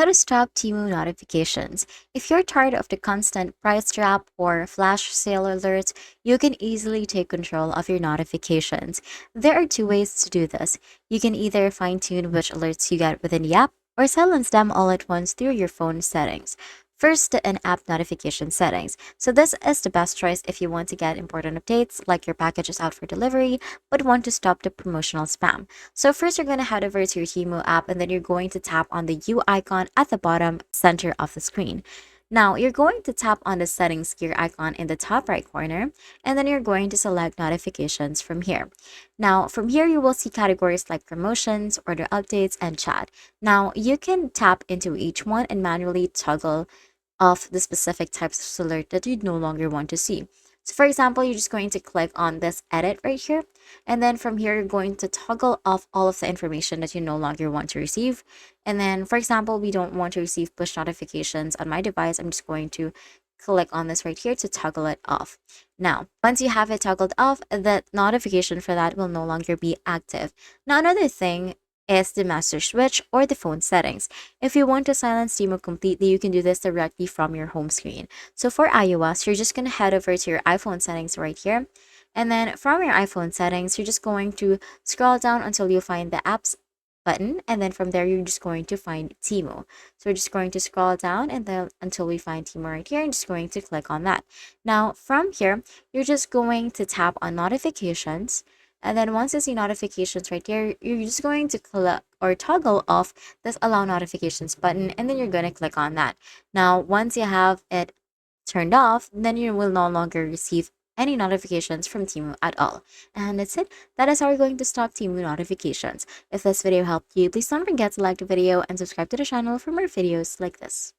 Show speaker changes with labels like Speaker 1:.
Speaker 1: how to stop Temu notifications. If you're tired of the constant price drop or flash sale alerts, you can easily take control of your notifications. There are two ways to do this. You can either fine tune which alerts you get within the app or silence them all at once through your phone settings. First, the in-app notification settings. So this is the best choice if you want to get important updates like your package is out for delivery but want to stop the promotional spam. So first you're going to head over to your Temu app and then you're going to tap on the U icon at the bottom center of the screen. Now you're going to tap on the settings gear icon in the top right corner and then you're going to select notifications from here. Now from here you will see categories like promotions, order updates, and chat. Now you can tap into each one and manually toggle off the specific types of alert that you no longer want to see. So for example, you're just going to click on this edit right here. And then from here, you're going to toggle off all of the information that you no longer want to receive. And then for example, we don't want to receive push notifications on my device. I'm just going to click on this right here to toggle it off. Now, once you have it toggled off, the notification for that will no longer be active. Now, another thing is the master switch or the phone settings. If you want to silence Temu completely, you can do this directly from your home screen. So for iOS, you're just going to head over to your iPhone settings right here. And then from your iPhone settings, you're just going to scroll down until you find the apps button. And then from there, you're just going to find Temu. So we're just going to scroll down and then until we find Temu right here and just going to click on that. Now from here, you're just going to tap on notifications. And then once you see notifications right here, you're just going to click or toggle off this allow notifications button. And then you're going to click on that. Now, once you have it turned off, then you will no longer receive any notifications from Temu at all. And that's it. That is how we're going to stop Temu notifications. If this video helped you, please don't forget to like the video and subscribe to the channel for more videos like this.